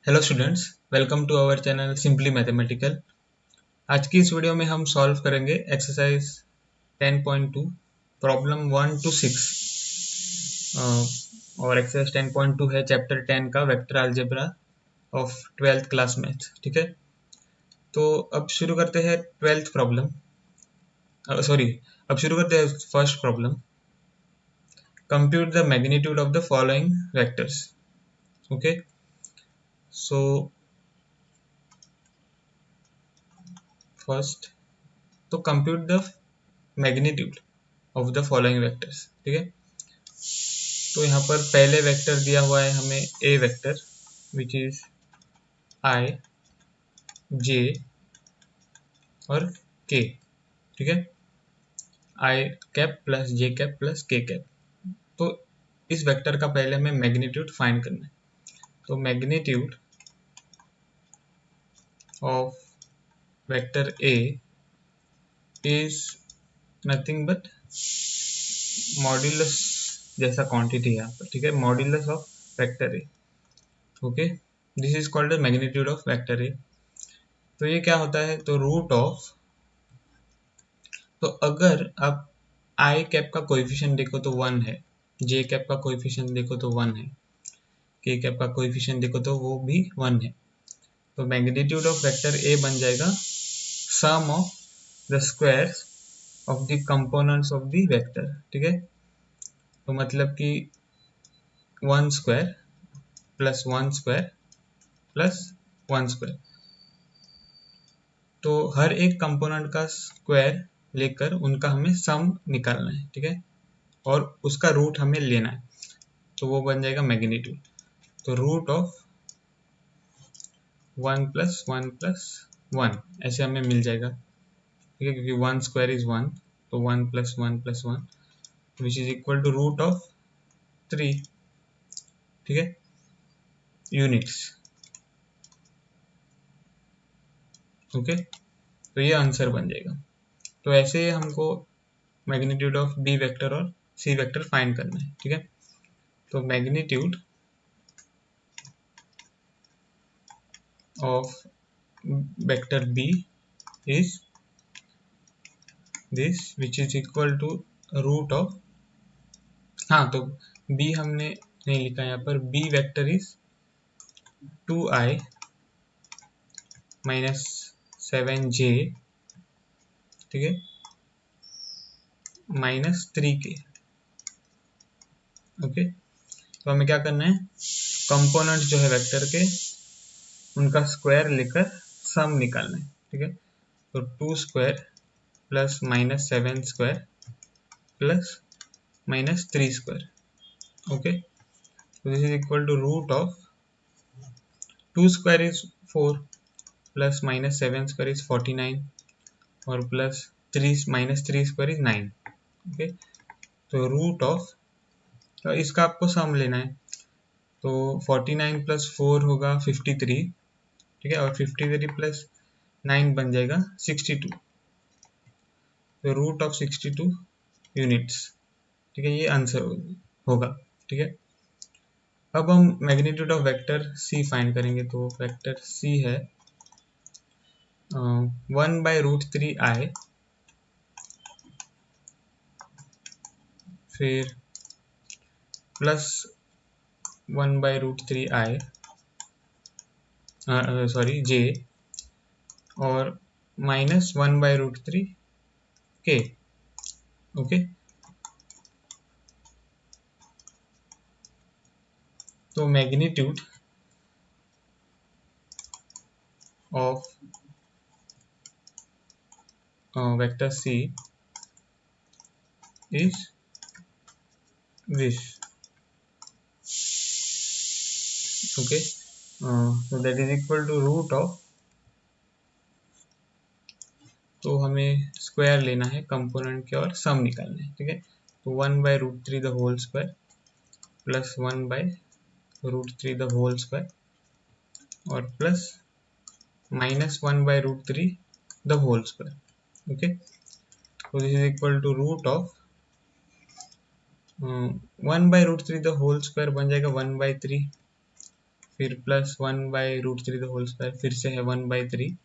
Hello students, welcome to our channel simply mathematical. आज की इस वीडियो में हम सॉल्व करेंगे एक्सरसाइज 10.2 प्रॉब्लम 1 to 6 और एक्सरसाइज 10.2 है चैप्टर 10 का vector algebra of 12th class math. ठीक है, तो अब शुरू करते हैं 12th प्रॉब्लम। अब शुरू करते हैं first problem. Compute the magnitude of the following vectors. Okay, so first तो compute the magnitude of the following vectors. ठीक है, तो यहाँ पर पहले वेक्टर दिया हुआ है हमें ए वेक्टर विच इज आई जे और के। ठीक है, आई कैप प्लस जे कैप प्लस के कैप। तो इस वेक्टर का पहले हमें मैग्नीट्यूड फाइंड करना है। तो magnitude of vector A is nothing but modulus जैसा क्वांटिटी है यहाँ पर। ठीक है, modulus of vector A. Okay, this is called the magnitude of vector A. तो ये क्या होता है, तो रूट ऑफ, तो अगर आप आई कैप का कोएफिशिएंट देखो तो 1 है, जे कैप का कोएफिशिएंट देखो तो 1 है, के कैप का कोएफिशिएंट देखो तो वो भी 1 है। तो मैग्नीट्यूड ऑफ वेक्टर ए बन जाएगा sum of the squares of the components of the vector. ठीक है, तो मतलब कि 1 square plus 1 square plus 1 square. तो हर एक कंपोनेंट का स्क्वायर लेकर उनका हमें सम निकालना है। ठीक है, और उसका रूट हमें लेना है, तो वो बन जाएगा मैग्नीट्यूड। तो रूट ऑफ 1 प्लस 1 प्लस 1 ऐसे हमें मिल जाएगा। ठीक है, क्योंकि 1 स्क्वायर इज 1, तो 1 plus 1 plus 1 which is equal to root of 3। ठीक है, यूनिट्स। ओके, तो ये आंसर बन जाएगा। तो ऐसे ही हमको मैग्नीट्यूड ऑफ बी वेक्टर और सी वेक्टर फाइंड करना है। ठीक है, तो magnitude of vector B is this which is equal to root of, हाँ तो b हमने नहीं लिखा यहाँ पर, b vector is 2i minus 7j। ठीक है, माइनस 3k। ओके, तो हमें क्या करना है, कंपोनेंट जो है वेक्टर के उनका स्क्वायर लेकर सम निकालना है। ठीक है, तो 2 square plus minus 7 square plus minus 3 square. Okay, तो this is equal to root of 2 square is 4 plus minus 7 square is 49 और plus 3 minus 3 square is 9। Okay, तो रूट ऑफ, तो इसका आपको सम लेना है। तो 49 प्लस 4 होगा 53। ठीक है, और 53 प्लस 9 बन जाएगा 62। तो रूट ऑफ 62 यूनिट्स। ठीक है, ये आंसर होगा। ठीक है, अब हम magnitude of vector C find करेंगे। तो वेक्टर सी है 1/√3i, फिर प्लस 1/√3i सॉरी जे, और माइनस 1/√3k। ओके, तो magnitude of vector C is this. Okay, so that is equal to root of, तो हमें स्क्वायर लेना है कंपोनेंट के और सम निकालना है। ठीक है, तो 1/√3 the whole square plus 1/√3 the whole square और plus minus 1/√3 the whole square. Okay, तो this is equal to root of 1/√3 the whole square बन जाएगा 1/3 फिर प्लस 1/√3 द होल स्क्वायर, फिर से है 1/3,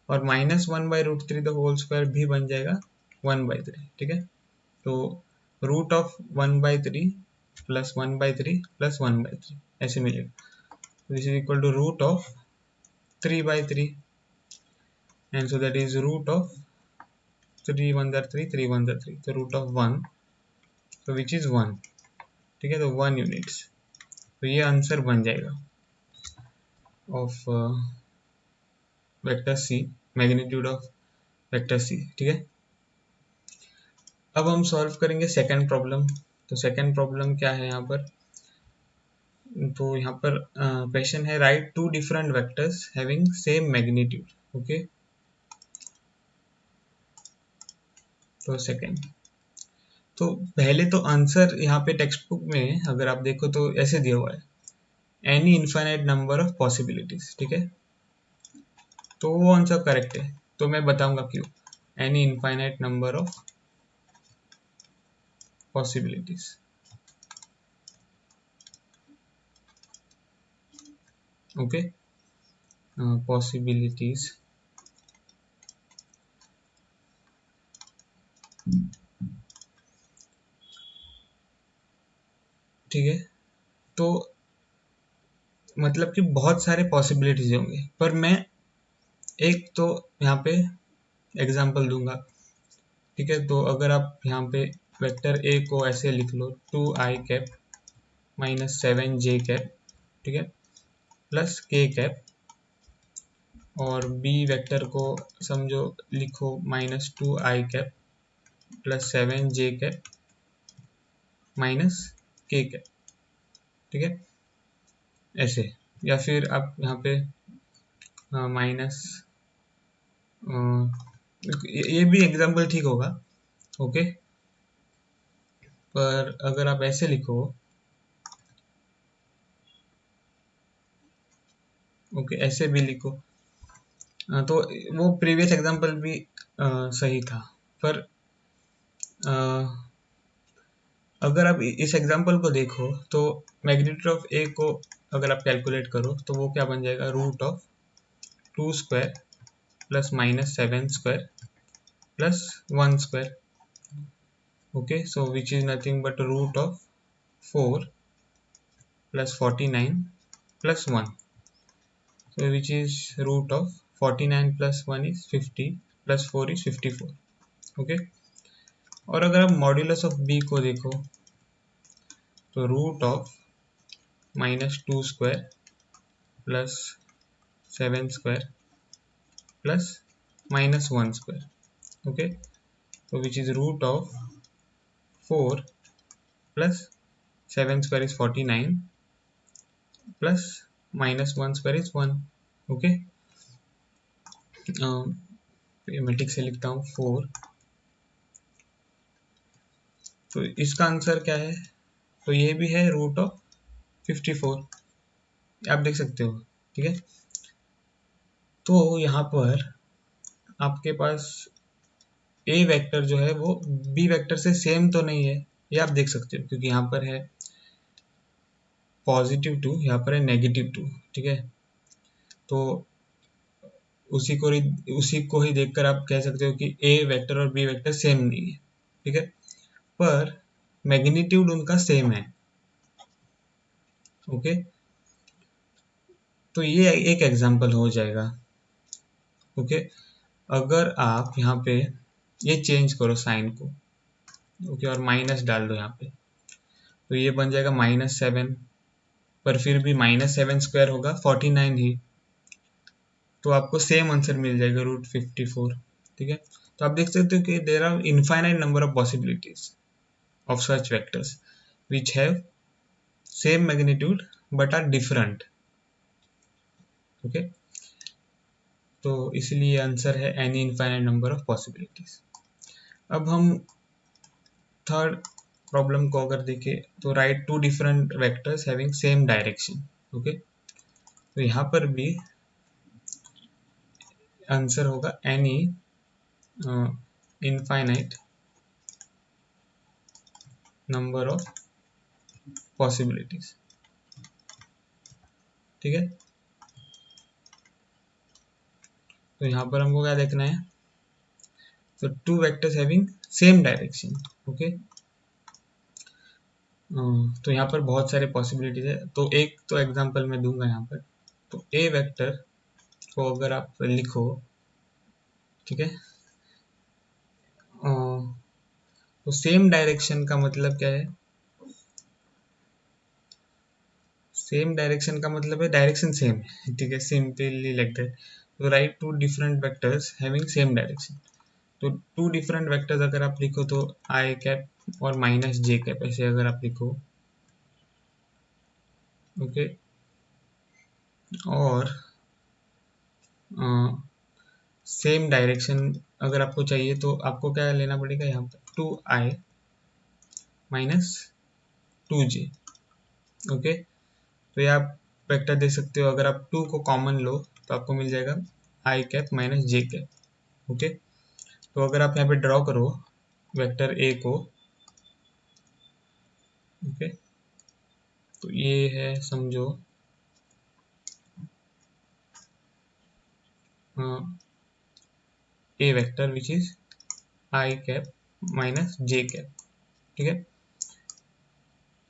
और -1/√3 द होल स्क्वायर भी बन जाएगा 1/3, ठीक है। तो रूट ऑफ 1/3 प्लस 1/3 प्लस 1/3 ऐसे मिलेगा। This is equal to root of 3/3, and so that is root of 3 1 3 3 1 3, तो रूट ऑफ 1, तो विच इज 1, ठीक है, तो 1 यूनिट्स। तो ये आंसर बन जाएगा of vector C, magnitude of vector C, ठीक है। अब हम सॉल्व करेंगे सेकंड प्रॉब्लम। तो सेकंड प्रॉब्लम क्या है यहाँ पर, तो यहाँ पर क्वेश्चन है write two different vectors having same magnitude, okay. तो सेकंड, तो पहले तो आंसर यहाँ पे टेक्स्ट बुक में अगर आप देखो तो ऐसे दिया हुआ है, any infinite number of possibilities, ठीक है। तो वो आंसर करेक्ट है, तो मैं बताऊंगा क्यों। Any infinite number of possibilities, okay, possibilities, ठीक है। तो मतलब कि बहुत सारे पॉसिबिलिटीज होंगे, पर मैं एक तो यहाँ पे एग्जांपल दूंगा, ठीक है। तो अगर आप यहाँ पे वेक्टर ए को ऐसे लिख लो 2i कैप -7j कैप, ठीक है, प्लस k कैप, और बी वेक्टर को समझो लिखो -2i cap plus 7j cap -k cap, ठीक है, ऐसे। या फिर आप यहाँ पे माइनस, ये भी एग्जांपल ठीक होगा, ओके। पर अगर आप ऐसे लिखो, ओके, ऐसे भी लिखो, तो वो प्रीवियस एग्जांपल भी सही था। पर अगर आप इस एग्जांपल को देखो तो मैग्नीट्यूड ऑफ ए को अगर आप कैलकुलेट करो तो वो क्या बन जाएगा, root of 2 square plus -7 square plus 1 square, okay. So which is nothing but root of 4 plus 49 plus 1, so which is root of 49 plus 1 is 50 plus 4 is 54, okay। और अगर आप मॉड्यूलस ऑफ बी को देखो तो root of -2 square plus 7 square plus -1 square, okay. so which is root of 4 plus 7 square is 49 plus -1 square is 1, okay. Matric से लिखता हूँ 4, तो इसका आंसर क्या है, तो ये भी है रूट ऑफ 54, आप देख सकते हो, ठीक है। तो यहाँ पर आपके पास ए वेक्टर जो है वो बी वेक्टर से सेम तो नहीं है, ये आप देख सकते हो, क्योंकि यहाँ पर है +2, यहाँ पर है -2, ठीक है। तो उसी को ही देखकर आप कह सकते हो कि ए वेक्टर और बी वेक्टर सेम नहीं है, ठीक है, पर मैग्नीट्यूड उनका सेम है, ओके। तो ये एक एग्जांपल हो जाएगा, ओके। अगर आप यहाँ पे ये चेंज करो साइन को, ओके, और माइनस डाल दो यहाँ पे, तो ये बन जाएगा -7, पर फिर भी -7 स्क्वायर होगा 49 ही, तो आपको सेम आंसर मिल जाएगा √54, ठीक है। तो आप देख सकते हो कि there are infinite number of possibilities of such vectors which have same magnitude but are different, okay. तो इसलिए आंसर है any infinite number of possibilities. अब हम थर्ड प्रॉब्लम को अगर देखें तो write two different vectors having same direction, okay. तो यहाँ पर भी आंसर होगा any infinite number of possibilities, ठीक है। तो यहाँ पर हमको क्या देखना है, तो two vectors having same direction. Okay, तो यहाँ पर बहुत सारे पॉसिबिलिटीज है, तो एक तो एग्जांपल मैं दूंगा यहाँ पर। तो ए वेक्टर को अगर आप लिखो, ठीक है, तो सेम डायरेक्शन का मतलब क्या है, सेम डायरेक्शन का मतलब है डायरेक्शन सेम है, ठीक है, सिंपली लाइक दैट। तो write two different vectors having same direction. तो टू डिफरेंट वेक्टर्स अगर आप लिखो तो आई कैप और माइनस जे कैप, ऐसे अगर आप लिखो, ओके। और सेम डायरेक्शन अगर आपको चाहिए तो आपको क्या लेना पड़ेगा, यहाँ पर two I minus two J. Okay, तो ये आप वेक्टर दे सकते हो, अगर आप टू को कॉमन लो तो आपको मिल जाएगा आई कैप माइनस जे कैप। ओके, तो अगर आप यहाँ पे ड्रॉ करो वेक्टर ए को, ओके, तो ये है समझो A vector which is i cap minus J cap, ठीक है।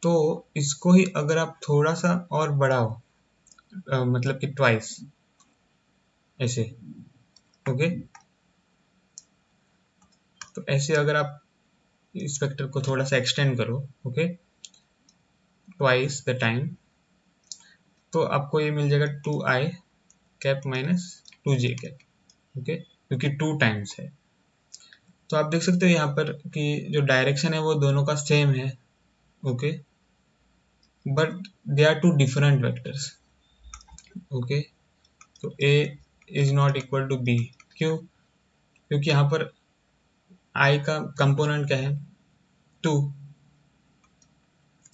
तो इसको ही अगर आप थोड़ा सा और बढ़ाओ, मतलब कि ट्वाइस ऐसे, ओके, तो ऐसे अगर आप इस वेक्टर को थोड़ा सा एक्सटेंड करो, ओके, ट्वाइस द टाइम, तो आपको ये मिल जाएगा टू आई cap minus two J cap, okay, क्योंकि टू टाइम्स है। तो आप देख सकते हो यहाँ पर कि जो डायरेक्शन है वो दोनों का सेम है, okay, but they are two different vectors. Okay, तो A is not equal to B, क्यों, क्योंकि यहाँ पर आई का कंपोनेंट क्या है, टू,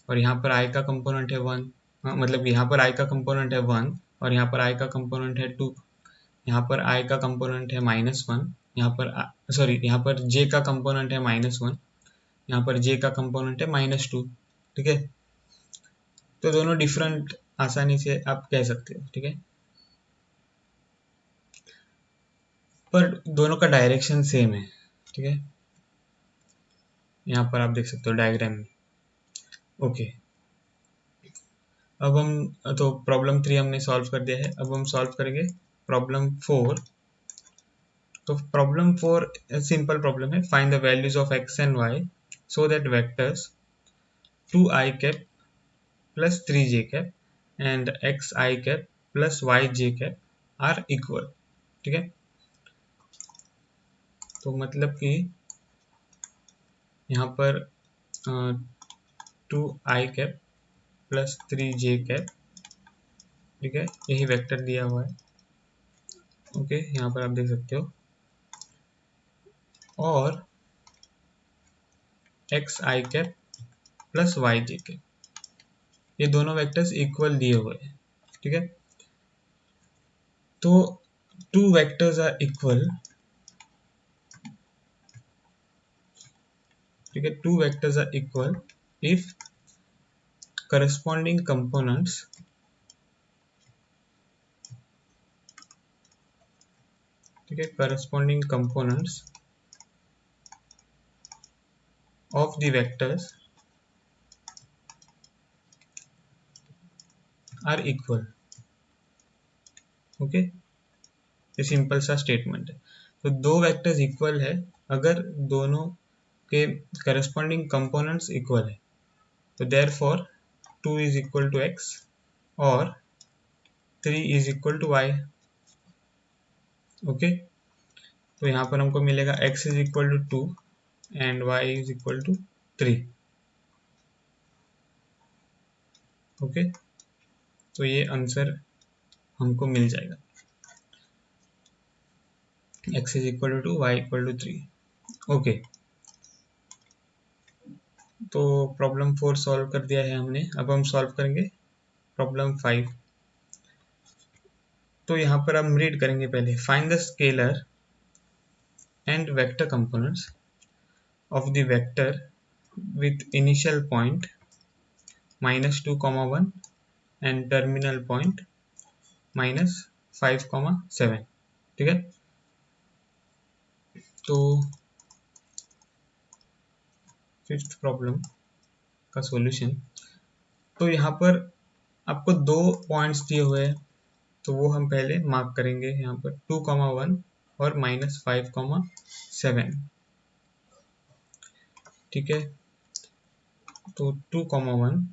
और यहाँ पर आई का कंपोनेंट है वन, मतलब यहाँ पर आई का कंपोनेंट है वन और यहाँ पर आई का कंपोनेंट है टू। यहाँ पर आई का कंपोनेंट है माइनस वन, यहाँ पर सॉरी यहाँ पर जे का कंपोनेंट है माइनस वन, यहाँ पर जे का कंपोनेंट है माइनस टू, ठीक है। तो दोनों डिफरेंट आसानी से आप कह सकते हो, ठीक है, पर दोनों का डायरेक्शन सेम है, ठीक है। यहाँ पर आप देख सकते हो डायग्राम में, ओके। अब हम तो प्रॉब्लम 3 हमने सॉल्व कर दिया है, अब हम सॉल्व करेंगे प्रॉब्लम 4। तो प्रॉब्लम 4 सिंपल प्रॉब्लम है, find the values of X and Y so that vectors two I cap plus three J cap and X I cap plus Y J cap are equal, ठीक है। तो मतलब कि यहाँ पर two आई cap plus three J cap, ठीक है, यही वेक्टर दिया हुआ है, ओके, यहाँ पर आप देख सकते हो, और x I cap plus Y J cap, ये दोनों वेक्टर्स इक्वल दिए हुए हैं, ठीक है। तो टू वेक्टर्स आर इक्वल, ठीक है, two vectors are equal if corresponding components, ठीक है, corresponding components of the vectors are equal, okay, ये सिंपल सा स्टेटमेंट है। तो दो वेक्टर्स इक्वल है अगर दोनों के करस्पॉन्डिंग कंपोनेंट्स इक्वल है, तो therefore two is equal to x और three is equal to y, okay. तो यहाँ पर हमको मिलेगा x is equal to two and y is equal to three, okay. तो ये आंसर हमको मिल जाएगा, x is equal to y equal to three, okay. तो प्रॉब्लम 4 सॉल्व कर दिया है हमने, अब हम सॉल्व करेंगे प्रॉब्लम 5। तो यहाँ पर हम रीड करेंगे पहले, find the scalar and vector components of the vector with initial point -2, 1 and terminal point -5,7, ठीक है। तो फिफ्थ प्रॉब्लम का सॉल्यूशन, तो यहाँ पर आपको 2 पॉइंट्स दिए हुए हैं, तो वो हम पहले मार्क करेंगे यहाँ पर 2,1 और -5,7, ठीक है। तो 2,1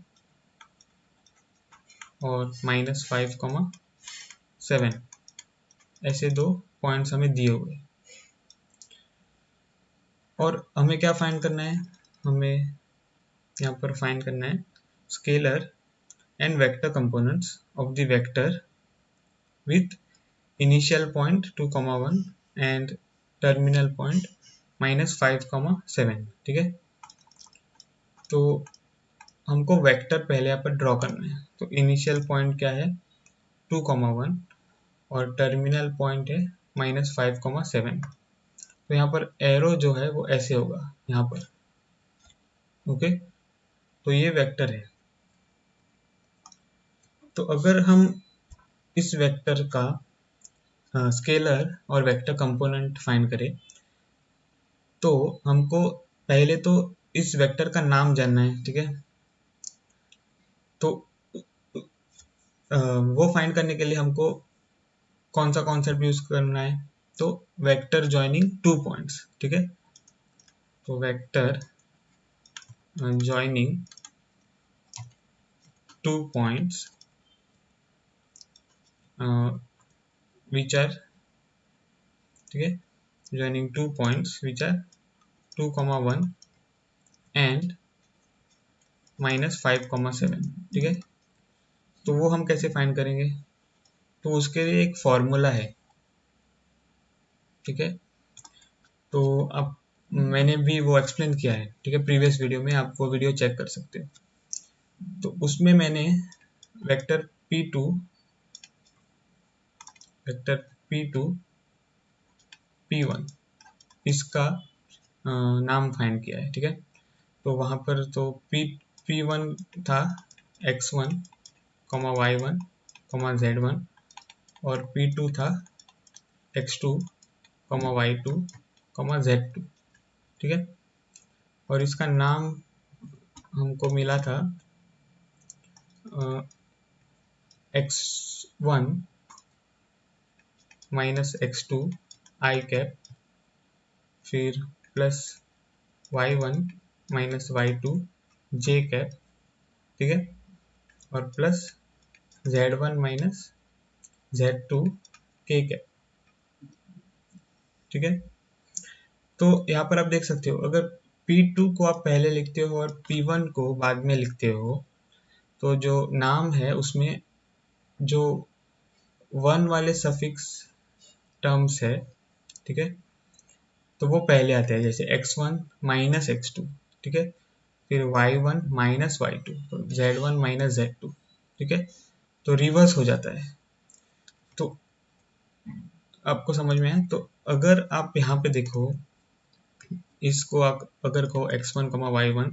और -5,7 ऐसे 2 पॉइंट्स हमें दिए हुए हैं, और हमें क्या फाइंड करना है, हमें यहाँ पर फाइंड करना है scalar and vector components of the vector with initial point 2,1 and terminal point -5,7, ठीक है। तो हमको वेक्टर पहले यहाँ पर ड्रॉ करना है, तो इनिशियल पॉइंट क्या है 2,1 और टर्मिनल पॉइंट है -5,7। तो यहाँ पर एरो जो है वो ऐसे होगा यहाँ पर, ओके। तो ये वेक्टर है। तो अगर हम इस वेक्टर का स्केलर और वेक्टर कंपोनेंट फाइंड करें, तो हमको पहले तो इस वेक्टर का नाम जानना है, ठीक है। तो वो फाइंड करने के लिए हमको कौन सा कॉन्सेप्ट यूज करना है, तो वेक्टर जॉइनिंग 2 पॉइंट्स, ठीक है। तो vector joining 2 points which are, ठीक है, joining 2 points which are 2,1 and -5,7, ठीक है। तो वो हम कैसे फाइंड करेंगे, तो उसके लिए एक फॉर्मूला है, ठीक है। तो अब मैंने भी वो एक्सप्लेन किया है, ठीक है, प्रीवियस वीडियो में, आप वो वीडियो चेक कर सकते हो। तो उसमें मैंने वेक्टर P2 P1 इसका नाम फाइंड किया है, ठीक है। तो वहाँ पर तो P1 था x1, y1, z1, और P2 था x2, y2, z2, ठीक है। और इसका नाम हमको मिला था x1 -x2 i कैप, फिर plus y1 -y2 j cap, ठीक है, और plus z1 z2 k cap, ठीक है। तो यहाँ पर आप देख सकते हो, अगर P2 को आप पहले लिखते हो और P1 को बाद में लिखते हो, तो जो नाम है उसमें जो 1 वाले सफिक्स टर्म्स है, ठीक है, तो वो पहले आते हैं, जैसे x1 -x2, ठीक है, फिर y1 -y2, तो z1 -z2, ठीक है। तो रिवर्स हो जाता है। तो आपको समझ में आया। तो अगर आप यहाँ पे देखो, इसको आप अगर कहो x1, y1,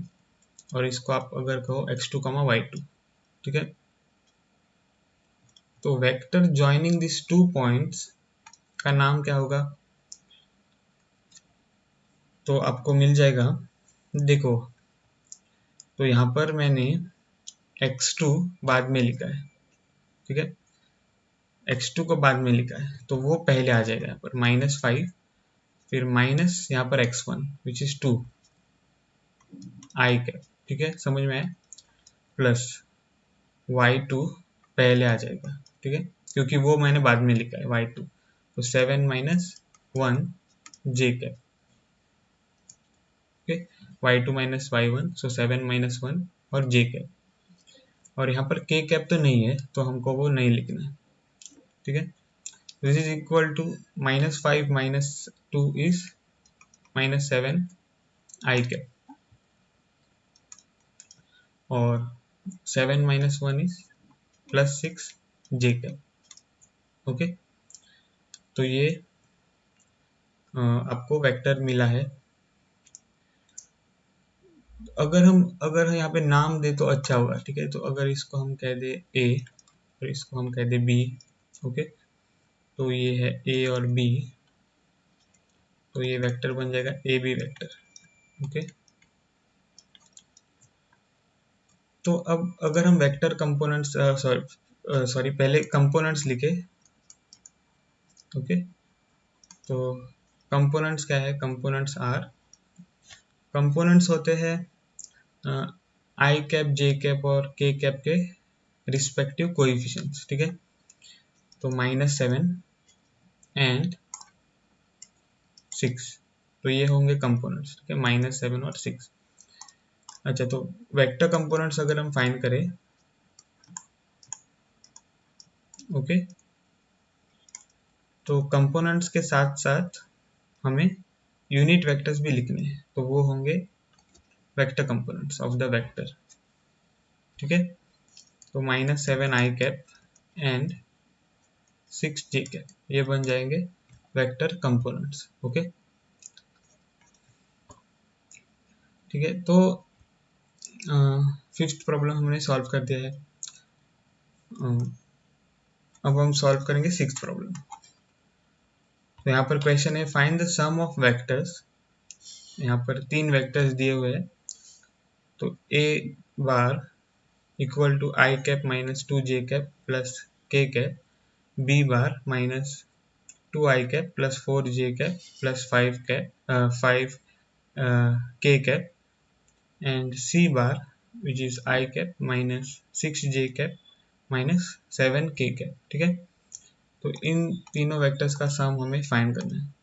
और इसको आप अगर कहो x2, y2, ठीक है, तो वेक्टर जॉइनिंग दिस 2 पॉइंट्स का नाम क्या होगा, तो आपको मिल जाएगा, देखो, तो यहाँ पर मैंने x2 बाद में लिखा है, ठीक है, x2 को बाद में लिखा है, तो वो पहले आ जाएगा यहाँ पर -5, फिर माइनस यहाँ पर x1 which is 2 i cap, ठीक है, समझ में आया, प्लस y2 पहले आ जाएगा, ठीक है, क्योंकि वो मैंने बाद में लिखा है y2, तो 7 - 1 j cap, okay, y2 - y1, सो 7 - 1 और j कैप, और यहाँ पर k कैप तो नहीं है, तो हमको वो नहीं लिखना है, ठीक है। दिस इज इक्वल टू -5 - 2 इज -7 आई कैप, और 7 - 1 इज +6 j कैप, ओके। तो ये आपको वेक्टर मिला है। अगर यहाँ पे नाम दे तो अच्छा होगा, ठीक है। तो अगर इसको हम कह दे a और इसको हम कह दे b, ओके, तो ये है ए और बी, तो ये वेक्टर बन जाएगा ए बी वेक्टर। ओके, तो अब अगर हम वेक्टर कंपोनेंट्स सॉरी पहले कंपोनेंट्स लिखे। ओके, तो कंपोनेंट्स क्या है, कंपोनेंट्स होते हैं आई कैप, जे कैप और के कैप के रिस्पेक्टिव कोएफिशिएंट्स। ठीक है, तो -7 एंड 6, तो ये होंगे कंपोनेंट्स। ठीक है, -7 और 6। अच्छा, तो वेक्टर कंपोनेंट्स अगर हम फाइंड करें, ओके, तो कंपोनेंट्स के साथ साथ हमें यूनिट वेक्टर्स भी लिखने हैं, तो वो होंगे vector components of the vector. ठीक है, तो -7 I cap and 6 j cap, ये बन जाएंगे वेक्टर कंपोनेंट्स। ओके, ठीक है, तो फिफ्थ प्रॉब्लम हमने सॉल्व कर दिया है। अब हम सॉल्व करेंगे सिक्स्थ प्रॉब्लम। तो यहाँ पर क्वेश्चन है find the sum of vectors. यहाँ पर 3 वेक्टर्स दिए हुए हैं, तो A bar equal to I cap -2 j cap plus k cap, B bar -2 i cap plus 4 j cap plus 5 k cap, and C bar which is i cap -6 j cap -7 k cap. ठीक है, तो इन तीनों vectors का सम हमें find करना है।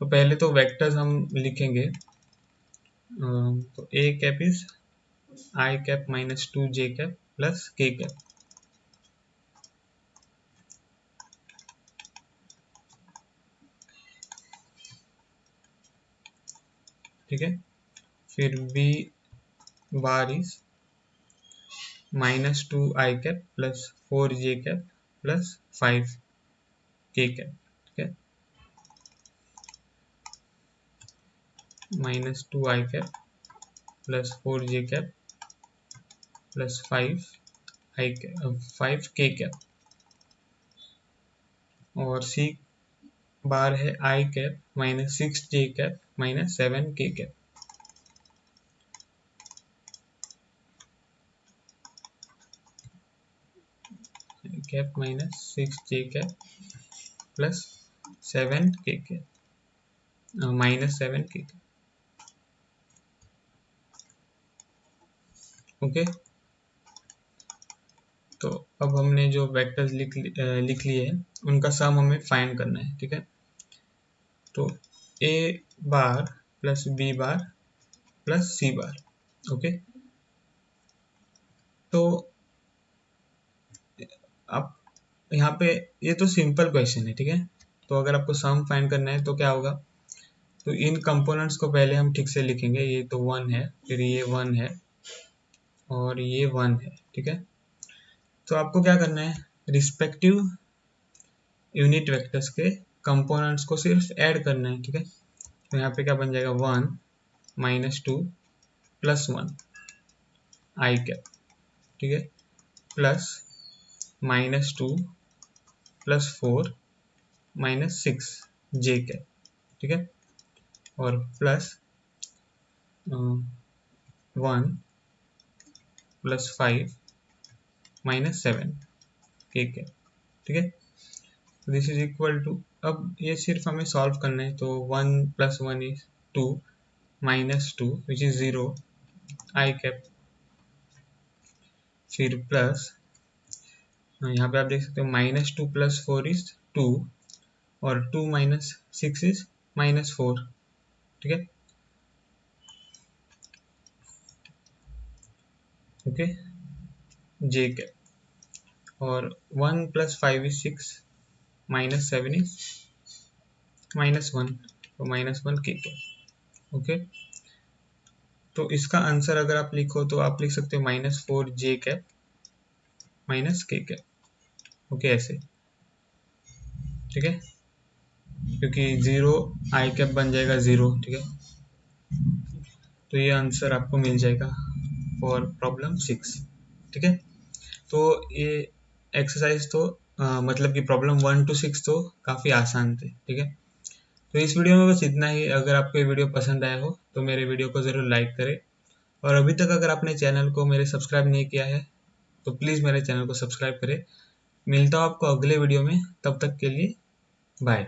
तो पहले तो वेक्टर्स हम लिखेंगे, तो A cap is i cap -2 j cap plus k cap. ठीक है, फिर B bar is -2 i cap plus 4 j cap plus 5 k cap. ठीक है, -2 i cap plus 4 j cap plus 5 k cap, और सी बार है आई cap -6 j cap -7 k cap. Cap -6 j cap plus 7 k cap -7 k cap. Okay, तो अब हमने जो vectors लिख लिए हैं उनका सम हमें फाइंड करना है। ठीक है, तो A bar plus B bar plus C bar. Okay, तो अब यहाँ पे ये तो सिंपल क्वेश्चन है। ठीक है, तो अगर आपको सम फाइंड करना है तो क्या होगा, तो इन कंपोनेंट्स को पहले हम ठीक से लिखेंगे। ये तो 1 है, फिर ये 1 है और ये 1 है। ठीक है, तो आपको क्या करना है, रिस्पेक्टिव यूनिट वेक्टर्स के कंपोनेंट्स को सिर्फ ऐड करना है। ठीक है, तो यहाँ पे क्या बन जाएगा, 1 -2 प्लस 1 आई कैप। ठीक है, प्लस -2 प्लस 4 -6 जे कैप। ठीक है, और प्लस 1 प्लस 5 -7 के कैप। ठीक है, दिस इज इक्वल टू, अब ये सिर्फ हमें सॉल्व करना है, तो 1 + 1 is 2 -2 which is 0 I cap, फिर प्लस यहाँ पे आप देख सकते हो -2 + 4 इज 2 और 2 - 6 इज -4। ठीक है, ओके, जे कैप, और 1 + 5 इज 6 -7 इज -1, तो -1 के कैप। ओके, तो इसका आंसर अगर आप लिखो तो आप लिख सकते हो -4 जे कैप के कैप। ओके, ऐसे। ठीक है, क्योंकि 0 आई कैप बन जाएगा 0। ठीक है, तो ये आंसर आपको मिल जाएगा फॉर प्रॉब्लम 6। ठीक है, तो ये एक्सरसाइज तो मतलब कि प्रॉब्लम 1 to 6 तो काफ़ी आसान थे, ठीक है। तो इस वीडियो में बस इतना ही। अगर आपको ये वीडियो पसंद आया हो तो मेरे वीडियो को ज़रूर लाइक करें, और अभी तक अगर आपने चैनल को मेरे सब्सक्राइब नहीं किया है तो प्लीज़ मेरे चैनल को सब्सक्राइब करें। मिलता हूँ आपको अगले वीडियो में, तब तक के लिए बाय।